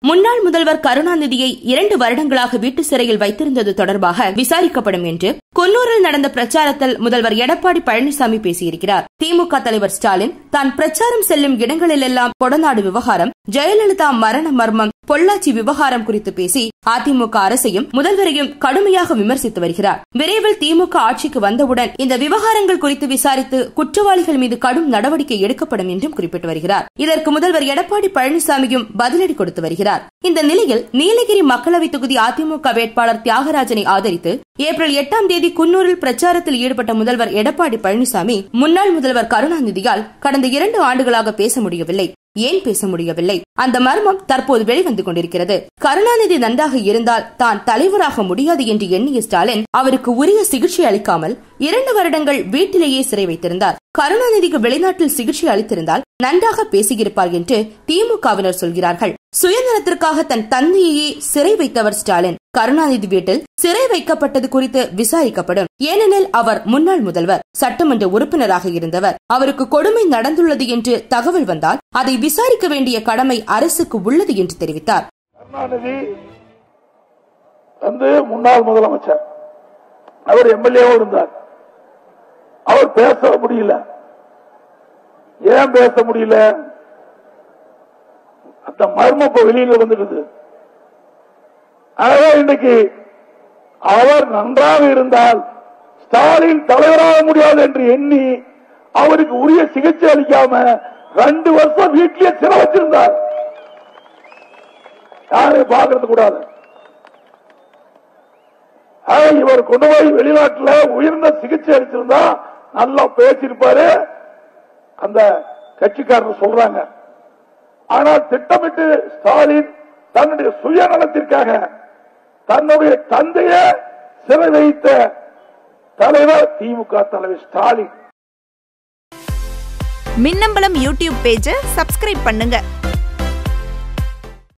முன்னாள் முதல்வர் கருணாநிதியை 2 வருடங்களாக வீட்டு சிறையில் வைத்திருந்தது தொடர்பாக விசாரிக்கப்படும் என்று குன்னூரில் நடந்த பிரச்சாரத்தில் முதல்வர் எடப்பாடி பழனிசாமி பேசியிருக்கிறார். திமுக தலைவர் ஸ்டாலின் தான் பிரச்சாரம் செல்லும் இடங்களிலெல்லாம் கொடநாடு விவகாரம், ஜெயலலிதா மரண மர்மம், பொள்ளாச்சி விவகாரம் குறித்து பேசி அதிமுக அரசையும் முதல்வரையும் கடுமையாக விமர்சித்து வருகிறார். விரைவில் திமுக ஆட்சிக்கு வந்தவுடன் இந்த விவகாரங்கள் குறித்து விசாரித்து குற்றவாளிகள் மீது கடும் நடவடிக்கை எடுக்கப்படும் என்றும் குறிப்பிட்டு வருகிறார். இதற்கு முதல்வர் எடப்பாடி பழனிசாமியும் பதிலடி கொடுத்து வருகிறார். இந்த நிலையில் நீலகிரி மக்களவை தொகுதி அதிமுக வேட்பாளர் தியாகராஜனை ஆதரித்து ஏப்ரல் 8ஆம் தேதி குன்னூரில் பிரச்சாரத்தில் ஈடுபட்ட முதல்வர் எடப்பாடி பழனிசாமி முன்னாள் முதல்வர் கருணாநிதியால் கடந்த 2 ஆண்டுகளாக பேச முடியவில்லை. ஏன் பேச முடியவில்லை? அந்த மர்மம் தற்போது வெளிவந்து கொண்டிருக்கிறது. கருணாநிதி நன்றாக இருந்தால் தான் தலைவராக முடியாது என்று எண்ணிய ஸ்டாலின் அவருக்கு உரிய சிகிச்சை அளிக்காமல் 2 வருடங்கள் வீட்டிலேயே சிறை வைத்திருந்தார். கருணாநிதிக்கு வெளிநாட்டில் சிகிச்சை அளித்திருந்தால் நன்றாக பேசியிருப்பார் என்று திமுகவினர் சொல்கிறார்கள். சுயநலத்திற்காக தன் தந்தையே சிறை வைத்தவர் ஸ்டாலின். கருணாநிதி வீட்டில் சிறை வைக்கப்பட்டது குறித்து விசாரிக்கப்படும். ஏனெனில் அவர் முன்னாள் முதல்வர், சட்டமன்ற உறுப்பினராக இருந்தவர். அவருக்கு கொடுமை நடந்துள்ளது என்று தகவல் வந்தால் அதை விசாரிக்க வேண்டிய கடமை அரசுக்கு உள்ளது என்று தெரிவித்தார். கருணாநிதி முன்னாள் முதலமைச்சர், அவர் எம்எல்ஏவும் இருந்தார். அவர் பேச முடியல. ஏன் பேச முடியல? அந்த மர்மம் இப்ப வெளியில வந்துடுது. ஆகவே இன்றைக்கு அவர் நன்றாக இருந்தால் ஸ்டாலின் தலைவராக முடியாது என்று எண்ணி அவருக்கு உரிய சிகிச்சை அளிக்காம 2 வருஷம் வீட்டிலேயே சிறை வச்சிருந்தார். யாரையும் பார்க்கறது கூடாது. இவர் கொண்டு போய் வெளிநாட்டில் உயர்ந்த சிகிச்சை அளிச்சிருந்தா நல்லா பேசியிருப்பாரு அந்த கட்சிக்காரர் சொல்றாங்க. ஆனால் திட்டமிட்டு ஸ்டாலின் தன்னுடைய சுயநலத்திற்காக தன்னுடைய தந்தையை சிறை வைத்த தலைவர் திமுக தலைவர் ஸ்டாலின். மின்னம்பலம் யூடியூப் பேஜை சப்ஸ்கிரைப் பண்ணுங்க.